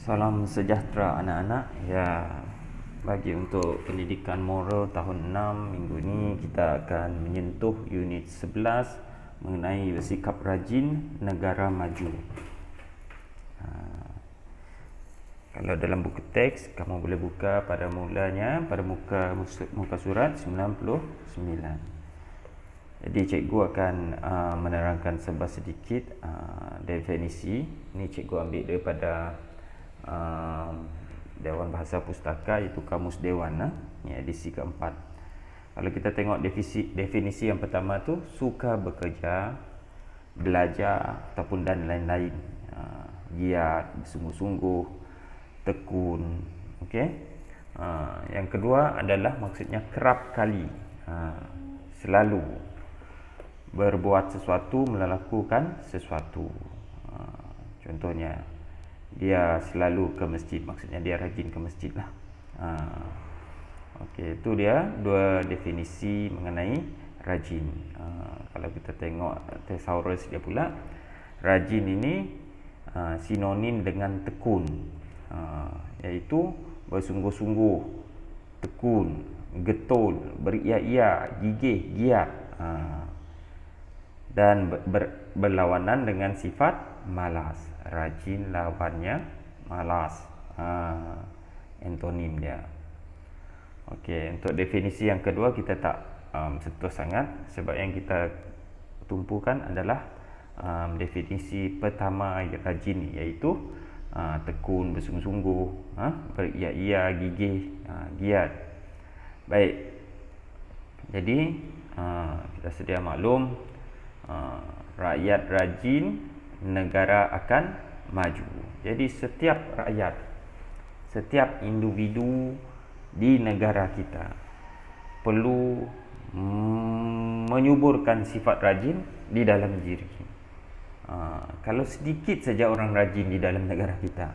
Salam sejahtera anak-anak. Ya, bagi untuk pendidikan moral tahun 6 minggu ini kita akan menyentuh unit 11 mengenai bersikap rajin negara maju. Kalau dalam buku teks kamu boleh buka pada mulanya pada muka surat 99. Jadi cikgu akan menerangkan sedikit definisi. Ini cikgu ambil daripada Dewan Bahasa Pustaka, iaitu Kamus Dewan, edisi keempat. Kalau kita tengok definisi yang pertama tu, suka bekerja, belajar ataupun dan lain-lain, giat, bersungguh-sungguh, tekun. Okey. Yang kedua adalah maksudnya kerap kali, selalu berbuat sesuatu, melakukan sesuatu. Contohnya, dia selalu ke masjid, maksudnya dia rajin ke masjid lah. Okey, itu dia dua definisi mengenai rajin. Kalau kita tengok thesaurus dia pula, rajin ini sinonim dengan tekun, iaitu bersungguh-sungguh, tekun, getol, beria-ia, gigih, giat, dan berlawanan dengan sifat malas. Rajin lawannya malas, antonim dia. Okey, untuk definisi yang kedua kita tak sentuh sangat, sebab yang kita tumpukan adalah definisi pertama rajin, iaitu tekun, bersungguh-sungguh, beria-ia, gigih, giat. Baik, jadi kita sedia maklum, rakyat rajin, negara akan maju. Jadi setiap rakyat, setiap individu di negara kita perlu menyuburkan sifat rajin di dalam diri. Kalau sedikit saja orang rajin di dalam negara kita,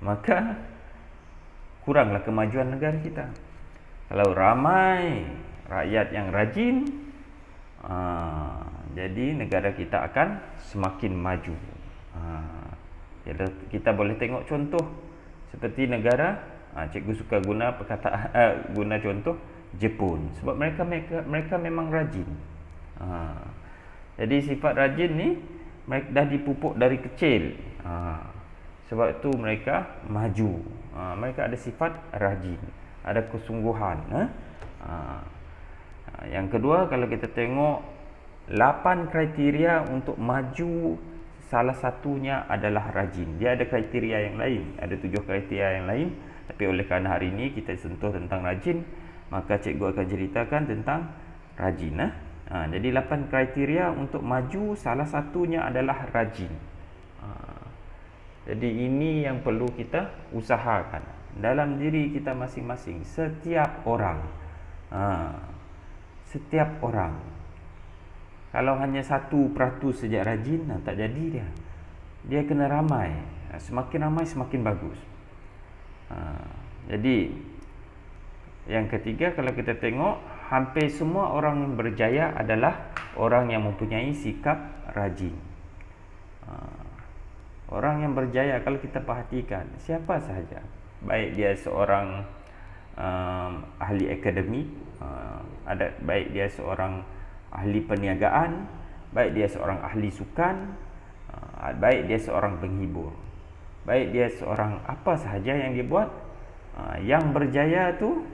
maka kuranglah kemajuan negara kita. Kalau ramai rakyat yang rajin, jadi negara kita akan semakin maju. Kita boleh tengok contoh seperti negara, cikgu suka guna guna contoh Jepun, sebab mereka memang rajin. Jadi sifat rajin ni mereka dah dipupuk dari kecil. Sebab itu mereka maju. Mereka ada sifat rajin, ada kesungguhan. Yang kedua, kalau kita tengok 8 kriteria untuk maju, salah satunya adalah rajin. Dia ada kriteria yang lain, ada 7 kriteria yang lain, tapi oleh kerana hari ini kita sentuh tentang rajin, maka cikgu akan ceritakan tentang rajin. Jadi 8 kriteria untuk maju, salah satunya adalah rajin. Jadi ini yang perlu kita usahakan dalam diri kita masing-masing. Setiap orang, setiap orang, kalau hanya 1% saja rajin, tak jadi dia. Dia kena ramai. Semakin ramai semakin bagus. Jadi yang ketiga, kalau kita tengok, hampir semua orang yang berjaya adalah orang yang mempunyai sikap rajin. Orang yang berjaya, kalau kita perhatikan, siapa sahaja, baik dia seorang ahli akademik, baik dia seorang ahli perniagaan, baik dia seorang ahli sukan, baik dia seorang penghibur, baik dia seorang apa sahaja yang dia buat, yang berjaya tu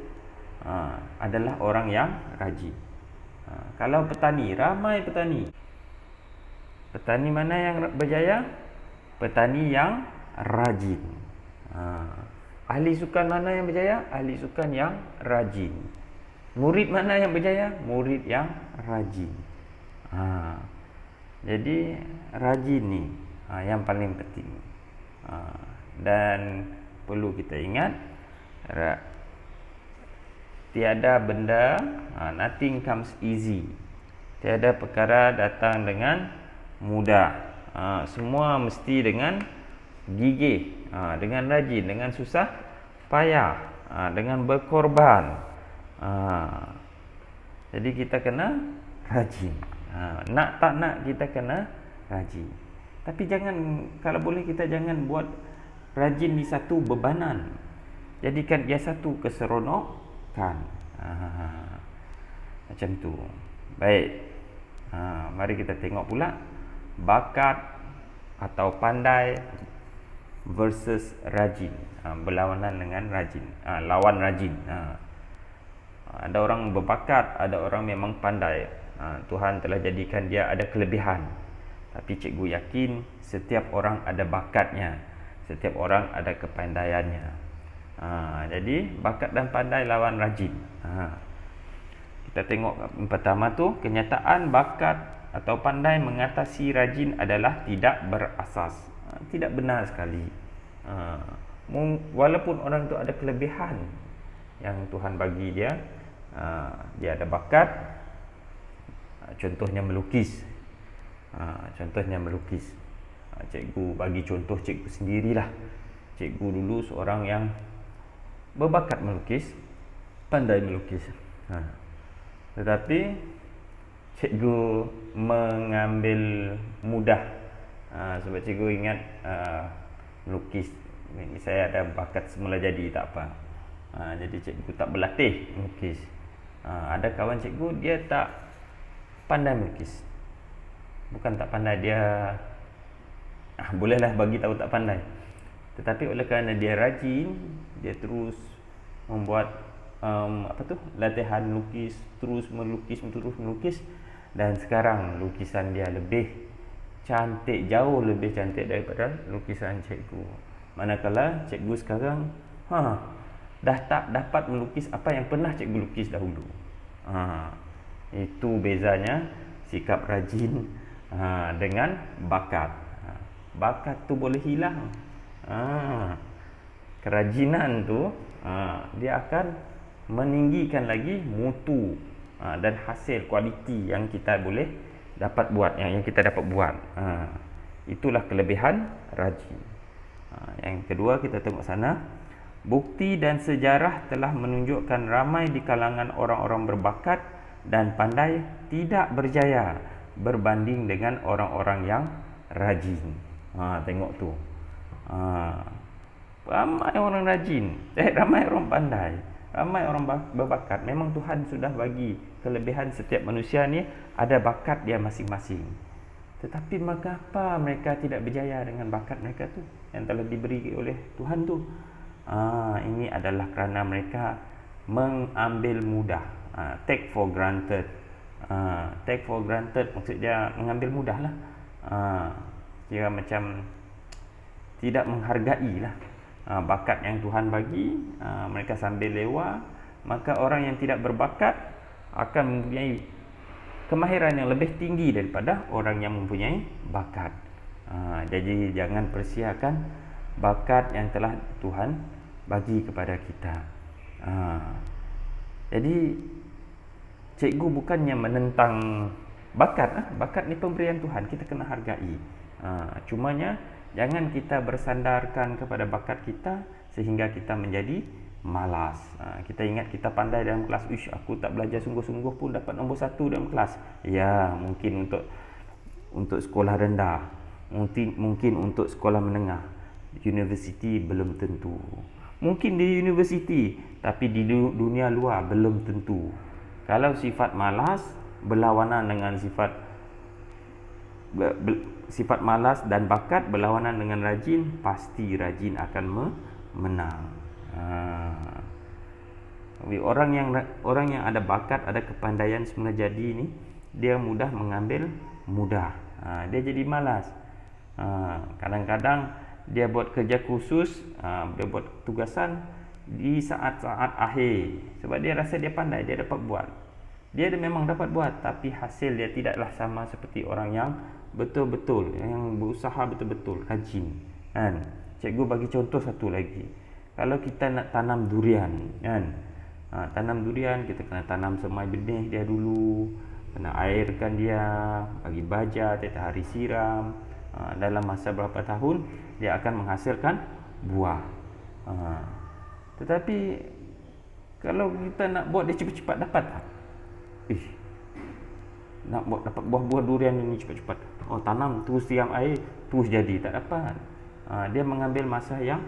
adalah orang yang rajin. Kalau petani, ramai petani. Petani mana yang berjaya? Petani yang rajin. Ahli sukan mana yang berjaya? Ahli sukan yang rajin. Murid mana yang berjaya? Murid yang rajin. Jadi rajin ni yang paling penting. Dan perlu kita ingat, tiada benda, nothing comes easy. Tiada perkara datang dengan mudah. Semua mesti dengan gigih, dengan rajin, dengan susah payah, dengan berkorban. Jadi kita kena rajin. Nak tak nak kita kena rajin. Tapi jangan, kalau boleh kita jangan buat rajin di satu bebanan. Jadikan dia satu keseronokan. Macam tu. Baik. Mari kita tengok pula bakat atau pandai versus rajin. Berlawanan dengan rajin. Lawan rajin. Ada orang berbakat, ada orang memang pandai. Tuhan telah jadikan dia ada kelebihan. Tapi cikgu yakin setiap orang ada bakatnya. Setiap orang ada kepandaiannya. Jadi bakat dan pandai lawan rajin. Kita tengok yang pertama tu, kenyataan bakat atau pandai mengatasi rajin adalah tidak berasas. Tidak benar sekali. Walaupun orang tu ada kelebihan yang Tuhan bagi dia, dia ada bakat, contohnya melukis. Contohnya melukis. Cikgu bagi contoh cikgu sendirilah. Cikgu dulu seorang yang berbakat melukis, pandai melukis. Tetapi cikgu mengambil mudah. Sebab cikgu ingat melukis, saya ada bakat semula jadi, tak apa. Jadi cikgu tak berlatih melukis. Ada kawan cikgu dia tak pandai melukis. Bukan tak pandai, dia bolehlah bagi tahu tak pandai. Tetapi oleh kerana dia rajin, dia terus membuat latihan lukis, terus melukis, dan sekarang lukisan dia lebih cantik, jauh lebih cantik daripada lukisan cikgu. Manakala cikgu sekarang dah tak dapat melukis apa yang pernah cikgu lukis dahulu. Itu bezanya sikap rajin dengan bakat. Bakat tu boleh hilang. Kerajinan tu dia akan meninggikan lagi mutu dan hasil kualiti yang kita boleh dapat buat, yang kita dapat buat. Itulah kelebihan rajin. Yang kedua, kita tengok sana. Bukti dan sejarah telah menunjukkan ramai di kalangan orang-orang berbakat dan pandai tidak berjaya berbanding dengan orang-orang yang rajin. Tengok tu. Ramai orang rajin, ramai orang pandai, ramai orang berbakat. Memang Tuhan sudah bagi kelebihan setiap manusia ni, ada bakat dia masing-masing. Tetapi mengapa mereka tidak berjaya dengan bakat mereka tu yang telah diberi oleh Tuhan tu? Ini adalah kerana mereka mengambil mudah. Take for granted. Take for granted maksudnya mengambil mudah lah. Kira macam tidak menghargai lah bakat yang Tuhan bagi. Mereka sambil lewat. Maka orang yang tidak berbakat akan mempunyai kemahiran yang lebih tinggi daripada orang yang mempunyai bakat. Jadi jangan persiakan bakat yang telah Tuhan bagi kepada kita. Jadi cikgu bukannya menentang bakat. Bakat ni pemberian Tuhan, kita kena hargai. Cumanya jangan kita bersandarkan kepada bakat kita sehingga kita menjadi malas. Kita ingat kita pandai dalam kelas, aku tak belajar sungguh-sungguh pun dapat nombor 1 dalam kelas. Ya, mungkin untuk sekolah rendah, mungkin untuk sekolah menengah. Universiti belum tentu. Mungkin di universiti, tapi di dunia luar belum tentu. Kalau sifat malas berlawanan dengan sifat malas dan bakat berlawanan dengan rajin, pasti rajin akan menang. Orang yang ada bakat, ada kepandaian semula jadi ni, dia mudah mengambil mudah. Dia jadi malas. Kadang-kadang dia buat kerja khusus, dia buat tugasan di saat-saat akhir sebab dia rasa dia pandai, dia dapat buat. Dia memang dapat buat, tapi hasil dia tidaklah sama seperti orang yang betul-betul, yang berusaha betul-betul, rajin. Kan? Cikgu bagi contoh satu lagi. Kalau kita nak tanam durian, kan? Tanam durian, kita kena tanam semai benih dia dulu, kena airkan dia, bagi baja, tiap hari siram. Dalam masa berapa tahun dia akan menghasilkan buah. Tetapi kalau kita nak buat dia cepat-cepat dapat, nak buat dapat buah-buah durian ini cepat-cepat, tanam terus siram air terus jadi, tak dapat. dia mengambil masa yang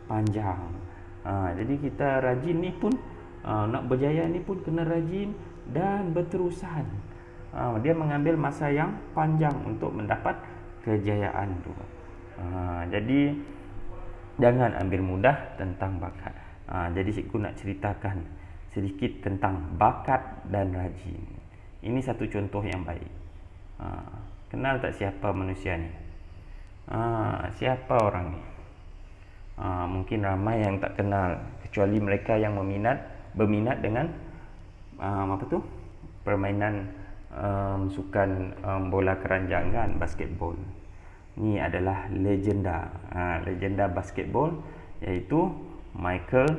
panjang. Jadi kita rajin ni pun, nak berjaya ni pun kena rajin dan berterusan. Dia mengambil masa yang panjang untuk mendapat kejayaan tu. Jadi jangan ambil mudah tentang bakat. Jadi cikgu nak ceritakan sedikit tentang bakat dan rajin. Ini satu contoh yang baik. Kenal tak siapa manusia ni? Siapa orang ni? Mungkin ramai yang tak kenal, kecuali mereka yang berminat dengan permainan sukan bola keranjang kan, basketball. Ini adalah legenda, legenda basketball, iaitu Michael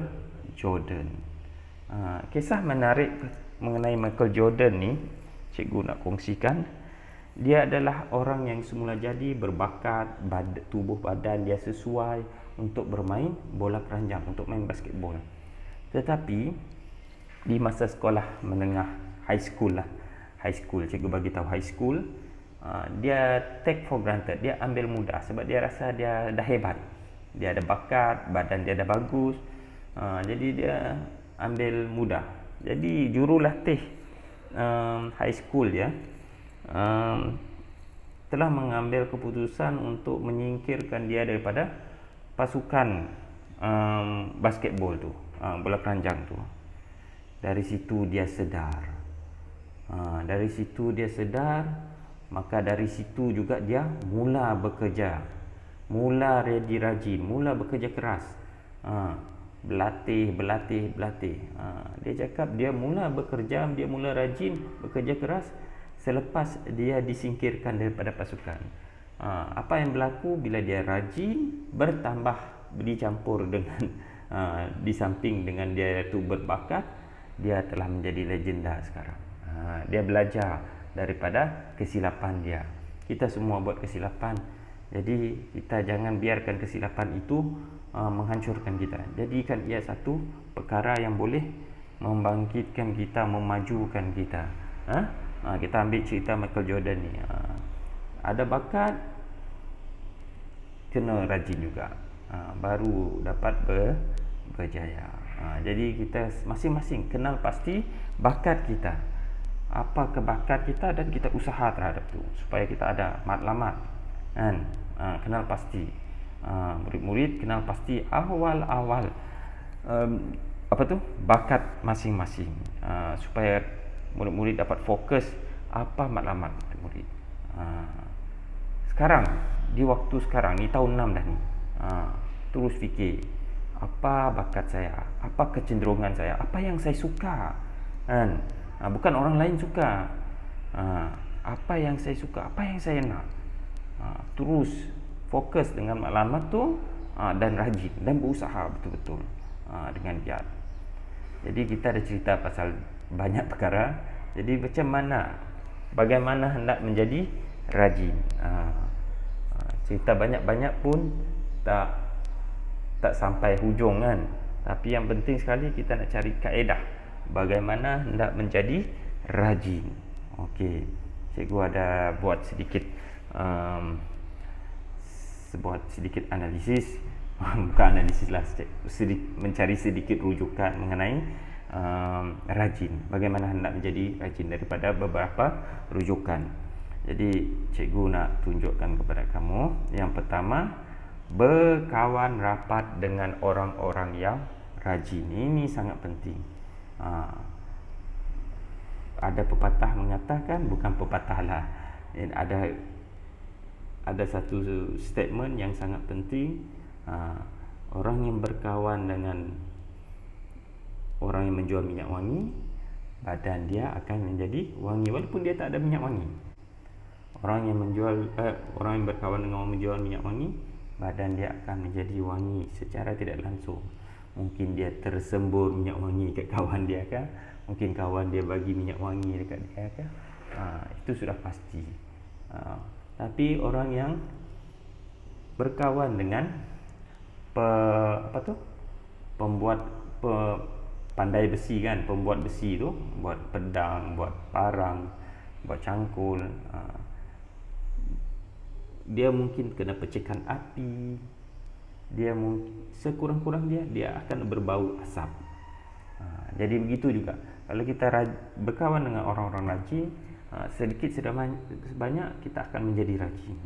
Jordan. Kisah menarik mengenai Michael Jordan ni cikgu nak kongsikan. Dia adalah orang yang semula jadi berbakat, tubuh badan dia sesuai untuk bermain bola keranjang, untuk main basketball. Tetapi di masa sekolah menengah, high school, cikgu bagi tahu high school, dia take for granted, dia ambil mudah sebab dia rasa dia dah hebat, dia ada bakat, badan dia dah bagus, jadi dia ambil mudah. Jadi jurulatih high school dia telah mengambil keputusan untuk menyingkirkan dia daripada pasukan basketball tu, bola keranjang tu. Dari situ dia sedar. Maka dari situ juga dia mula bekerja, mula rajin, mula bekerja keras, berlatih. Dia cakap dia mula bekerja, dia mula rajin bekerja keras selepas dia disingkirkan daripada pasukan. Apa yang berlaku bila dia rajin, bertambah dicampur dengan di samping dengan dia tu berbakat, dia telah menjadi legenda sekarang. Dia belajar daripada kesilapan dia. Kita semua buat kesilapan, jadi kita jangan biarkan kesilapan itu menghancurkan kita. Jadikan ia satu perkara yang boleh membangkitkan kita, memajukan kita. Kita ambil cerita Michael Jordan ni. Ada bakat, kena rajin juga, baru dapat berjaya. Jadi kita masing-masing kenal pasti bakat kita, apa kebakat kita, dan kita usaha terhadap tu supaya kita ada matlamat kan. Kenal pasti, murid-murid kenal pasti awal-awal bakat masing-masing, supaya murid-murid dapat fokus apa matlamat murid. Sekarang, di waktu sekarang ni, tahun 6 dah ni, terus fikir apa bakat saya, apa kecenderungan saya, apa yang saya suka kan. Bukan orang lain suka, apa yang saya suka, apa yang saya nak. Terus fokus dengan maklumat tu, dan rajin dan berusaha betul-betul dengan giat. Jadi kita ada cerita pasal banyak perkara. Jadi bagaimana hendak menjadi rajin. Cerita banyak-banyak pun tak sampai hujung kan. Tapi yang penting sekali kita nak cari kaedah bagaimana hendak menjadi rajin. Okey, cikgu ada buat sedikit analisis. Bukan analisis lah, mencari sedikit rujukan mengenai rajin. Bagaimana hendak menjadi rajin daripada beberapa rujukan. Jadi cikgu nak tunjukkan kepada kamu. Yang pertama, berkawan rapat dengan orang-orang yang rajin. Ini sangat penting. Ada pepatah mengatakan, bukan pepatah lah, ada satu statement yang sangat penting. Orang yang berkawan dengan orang yang menjual minyak wangi, badan dia akan menjadi wangi walaupun dia tak ada minyak wangi. Orang yang berkawan dengan orang menjual minyak wangi, badan dia akan menjadi wangi secara tidak langsung. Mungkin dia tersembur minyak wangi kat kawan dia kan, mungkin kawan dia bagi minyak wangi dekat dia kan. Itu sudah pasti. Tapi orang yang berkawan dengan pandai besi kan, pembuat besi tu, buat pedang, buat parang, buat cangkul, dia mungkin kena percikan api, dia sekurang-kurang dia akan berbau asap. Jadi begitu juga kalau kita berkawan dengan orang-orang rajin, sedikit sebanyak kita akan menjadi rajin.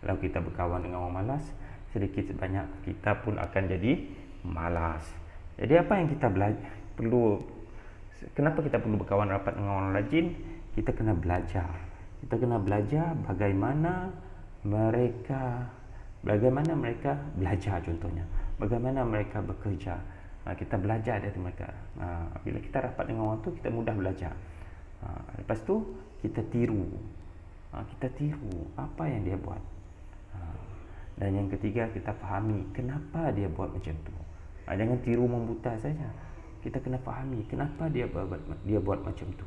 Kalau kita berkawan dengan orang malas, sedikit sebanyak kita pun akan jadi malas. Jadi apa yang kita kenapa kita perlu berkawan rapat dengan orang rajin? Kita kena belajar. Kita kena belajar bagaimana mereka belajar, contohnya bagaimana mereka bekerja. Kita belajar dari mereka. Bila kita rapat dengan orang tu, kita mudah belajar. Lepas tu kita tiru apa yang dia buat. Dan yang ketiga, kita fahami kenapa dia buat macam tu. Jangan tiru membuta saja. Kita kena fahami kenapa dia buat macam tu.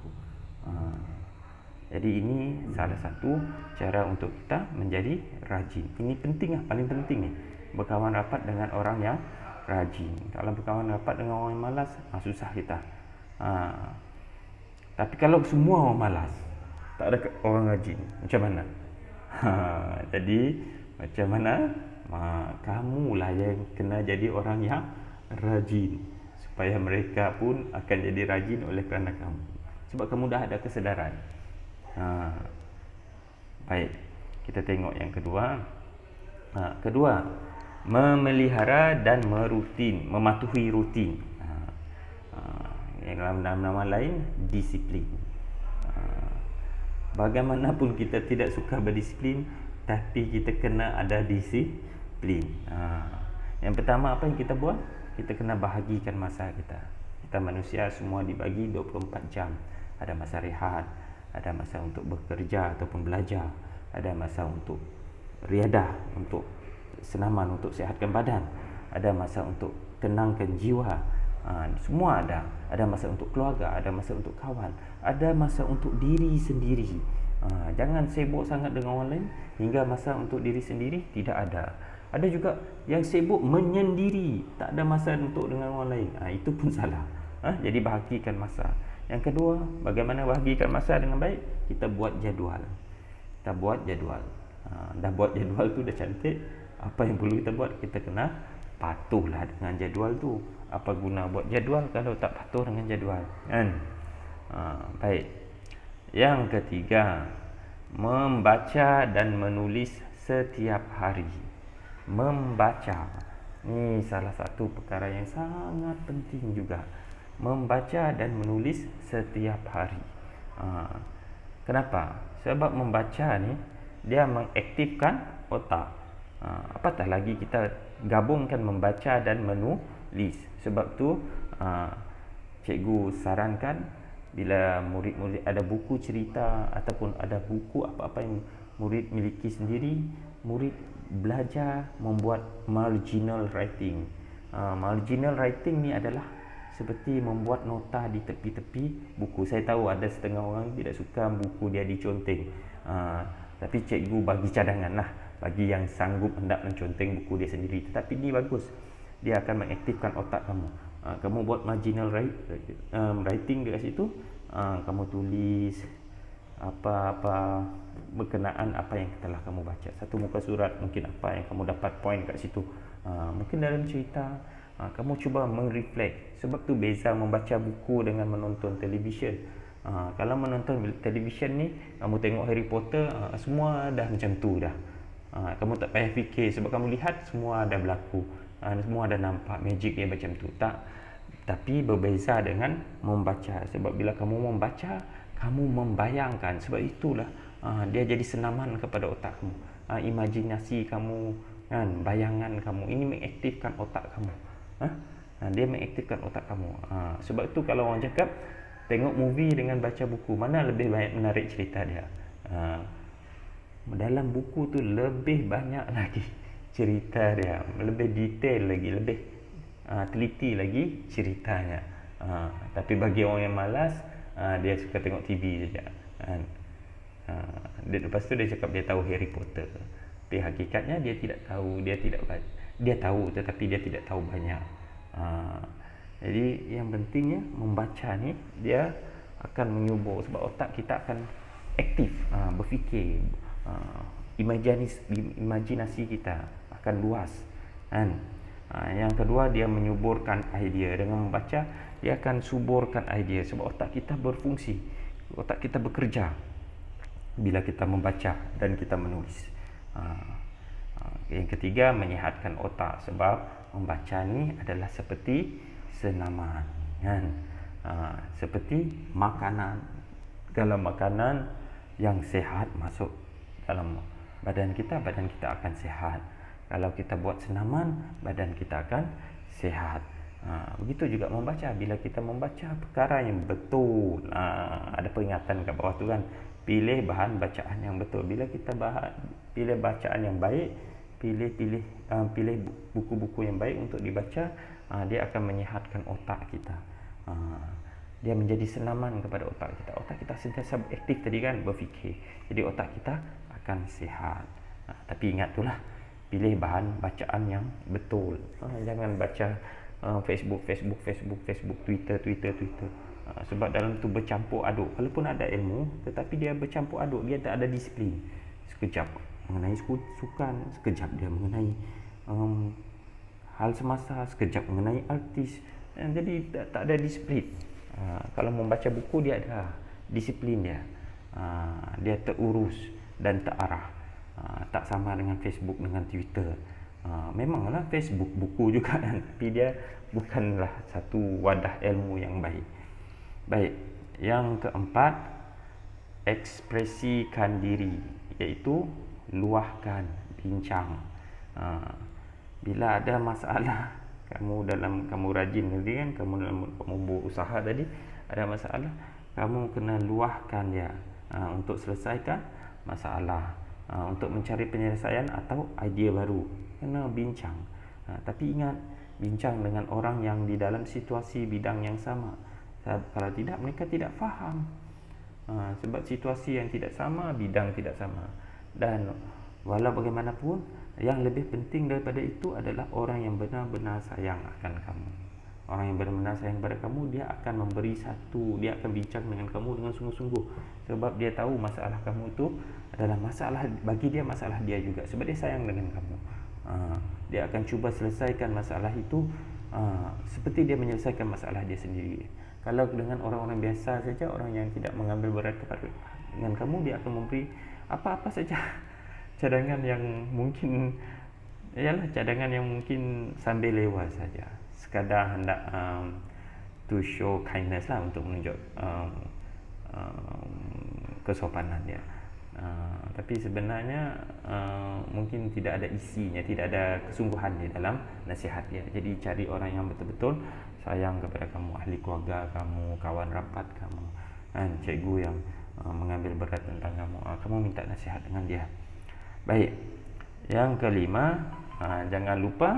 Jadi ini salah satu cara untuk kita menjadi rajin. Ini penting, paling penting ni, berkawan rapat dengan orang yang rajin. Kalau berkawan rapat dengan orang yang malas, susah kita. Tapi kalau semua orang malas, tak ada orang rajin, macam mana? Jadi macam mana? Kamulah yang kena jadi orang yang rajin, supaya mereka pun akan jadi rajin oleh kerana kamu. Sebab kamu dah ada kesedaran. Baik, kita tengok yang kedua. Kedua, memelihara dan mematuhi rutin. Yang dalam nama lain, disiplin. Bagaimanapun kita tidak suka berdisiplin, tapi kita kena ada disiplin. Yang pertama, apa yang kita buat? Kita kena bahagikan masa kita. Kita manusia semua dibagi 24 jam. Ada masa rehat, ada masa untuk bekerja ataupun belajar, ada masa untuk riadah, untuk senaman, untuk sihatkan badan, ada masa untuk tenangkan jiwa. Semua ada. Ada masa untuk keluarga, ada masa untuk kawan, ada masa untuk diri sendiri. Jangan sibuk sangat dengan orang lain hingga masa untuk diri sendiri tidak ada. Ada juga yang sibuk menyendiri, tak ada masa untuk dengan orang lain. Itu pun salah. Jadi bahagikan masa. Yang kedua, bagaimana bahagikan masa dengan baik? Kita buat jadual. Dah buat jadual tu dah cantik. Apa yang perlu kita buat? Kita kena patuhlah dengan jadual tu. Apa guna buat jadual kalau tak patuh dengan jadual, kan? Baik. Yang ketiga, membaca dan menulis setiap hari. Membaca ni salah satu perkara yang sangat penting juga. Membaca dan menulis setiap hari. Kenapa? Sebab membaca ni dia mengaktifkan otak. Apatah lagi kita gabungkan membaca dan menulis. Sebab tu cikgu sarankan bila murid-murid ada buku cerita ataupun ada buku apa-apa yang murid miliki sendiri, murid belajar membuat marginal writing. Marginal writing ni adalah seperti membuat nota di tepi-tepi buku. Saya tahu ada setengah orang tidak suka buku dia diconteng. Tapi cikgu bagi cadangan lah bagi yang sanggup hendak menconteng buku dia sendiri. Tetapi ni bagus. Dia akan mengaktifkan otak kamu. Kamu buat marginal writing dekat situ. Kamu tulis apa-apa berkenaan apa yang telah kamu baca. Satu muka surat, mungkin apa yang kamu dapat poin kat situ. Mungkin dalam cerita, kamu cuba mereflect. Sebab tu beza membaca buku dengan menonton televisyen. Kalau menonton televisyen ni, kamu tengok Harry Potter, semua dah macam tu dah. Kamu tak payah fikir sebab kamu lihat semua dah berlaku. Semua dah nampak magic dia macam tu. Tak. Tapi berbeza dengan membaca. Sebab bila kamu membaca, kamu membayangkan. Sebab itulah dia jadi senaman kepada otak kamu. Imajinasi kamu, kan, bayangan kamu ini mengaktifkan otak kamu. Dia mengaktifkan otak kamu. Sebab itu kalau orang cakap tengok movie dengan baca buku, mana lebih banyak menarik cerita dia? Dalam buku tu lebih banyak lagi cerita dia, lebih detail lagi, lebih teliti lagi ceritanya. Tapi bagi orang yang malas, dia suka tengok TV saja. Lepas tu dia cakap dia tahu Harry Potter. Tapi hakikatnya dia tidak tahu, dia tahu tetapi dia tidak tahu banyak. Jadi yang pentingnya membaca ni dia akan menyubur sebab otak kita akan aktif, berfikir, imajinasi kita akan luas, kan? Yang kedua, dia menyuburkan idea. Dengan membaca, dia akan suburkan idea sebab otak kita berfungsi, otak kita bekerja bila kita membaca dan kita menulis. Yang ketiga, menyihatkan otak sebab membaca ni adalah seperti senaman, kan? Seperti makanan. Dalam makanan yang sihat masuk dalam badan kita akan sihat. Kalau kita buat senaman, badan kita akan sihat. Begitu juga membaca. Bila kita membaca perkara yang betul, ada peringatan kat bawah tu kan, pilih bahan bacaan yang betul. Bila kita pilih bacaan yang baik, pilih buku-buku yang baik untuk dibaca, dia akan menyihatkan otak kita. Dia menjadi senaman kepada otak kita. Otak kita sentiasa aktif tadi kan, berfikir. Jadi otak kita akan sihat. Tapi ingat itulah, pilih bahan bacaan yang betul. Jangan baca Facebook, Twitter. Sebab dalam tu bercampur aduk. Walaupun ada ilmu, tetapi dia bercampur aduk. Dia tak ada disiplin. Sekejap mengenai sukan, sekejap dia mengenai hal semasa, sekejap mengenai artis. Jadi tak ada disiplin. Kalau membaca buku, dia ada disiplin dia. Dia terurus dan terarah. Tak sama dengan Facebook, dengan Twitter. Memanglah Facebook buku juga kan, tapi dia bukanlah satu wadah ilmu yang baik. Baik, yang keempat, ekspresikan diri, iaitu luahkan, bincang. Bila ada masalah, kamu rajin tadi kan, kamu berusaha tadi, ada masalah, kamu kena luahkan dia untuk selesaikan masalah, untuk mencari penyelesaian atau idea baru. Kena bincang. Tapi ingat, bincang dengan orang yang di dalam situasi bidang yang sama. Kalau tidak, mereka tidak faham. Sebab situasi yang tidak sama, bidang tidak sama. Dan walau bagaimanapun, yang lebih penting daripada itu adalah orang yang benar-benar sayang akan kamu. Orang yang benar-benar sayang kepada kamu, dia akan memberi dia akan bincang dengan kamu dengan sungguh-sungguh. Sebab dia tahu masalah kamu itu adalah masalah, bagi dia masalah dia juga. Sebab dia sayang dengan kamu. Dia akan cuba selesaikan masalah itu seperti dia menyelesaikan masalah dia sendiri. Kalau dengan orang-orang biasa saja, orang yang tidak mengambil berat kepada dengan kamu, dia akan memberi apa-apa saja cadangan yang mungkin sambil lewat saja, sekadar hendak to show kindness lah, untuk menunjuk kesopanan dia. Tapi sebenarnya mungkin tidak ada isinya, tidak ada kesungguhan di dalam nasihat dia. Jadi cari orang yang betul-betul sayang kepada kamu, ahli keluarga kamu, kawan rapat kamu, kan, cikgu yang mengambil berat tentang kamu. Kamu minta nasihat dengan dia. Baik, yang kelima, jangan lupa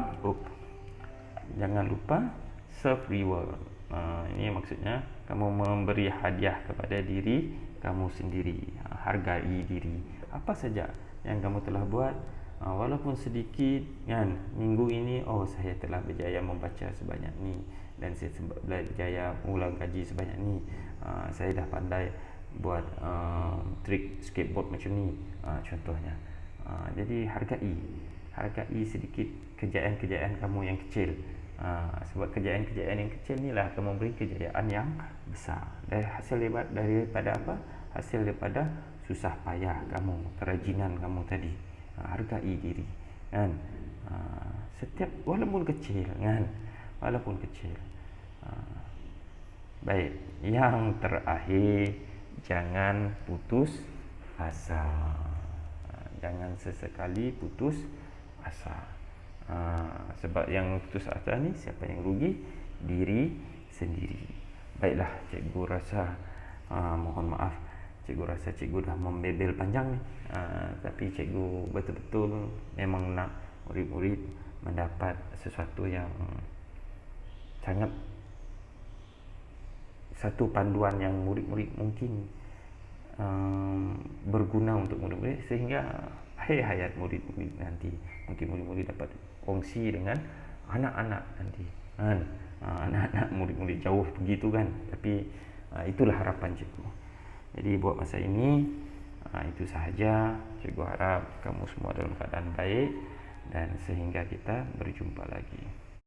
self reward. Ini maksudnya kamu memberi hadiah kepada diri kamu sendiri. Hargai diri. Apa saja yang kamu telah buat, walaupun sedikit kan, minggu ini saya telah berjaya membaca sebanyak ni, dan saya berjaya ulang kaji sebanyak ni, saya dah pandai buat trik skateboard macam ni, contohnya. Jadi hargai sedikit kejayaan-kejayaan kamu yang kecil. Sebab kejayaan-kejayaan yang kecil ni lah akan memberi kejayaan yang besar. Dan hasil daripada apa? Hasil daripada susah payah kamu, kerajinan kamu tadi. Hargai diri, kan? Setiap, walaupun kecil, kan? Walaupun kecil. Baik, yang terakhir, jangan putus asa. Jangan sesekali putus asa. Sebab yang putus asa ni, siapa yang rugi? Diri sendiri. Baiklah, cikgu rasa mohon maaf, cikgu rasa cikgu dah membebel panjang ni. Tapi cikgu betul-betul memang nak murid-murid mendapat sesuatu yang sangat, satu panduan yang murid-murid mungkin berguna untuk murid-murid, sehingga akhir hayat murid-murid nanti mungkin murid-murid dapat kongsi dengan anak-anak nanti, kan? Anak-anak murid-murid jauh begitu kan, tapi itulah harapan cikgu. Jadi buat masa ini itu sahaja. Cikgu harap kamu semua dalam keadaan baik dan sehingga kita berjumpa lagi.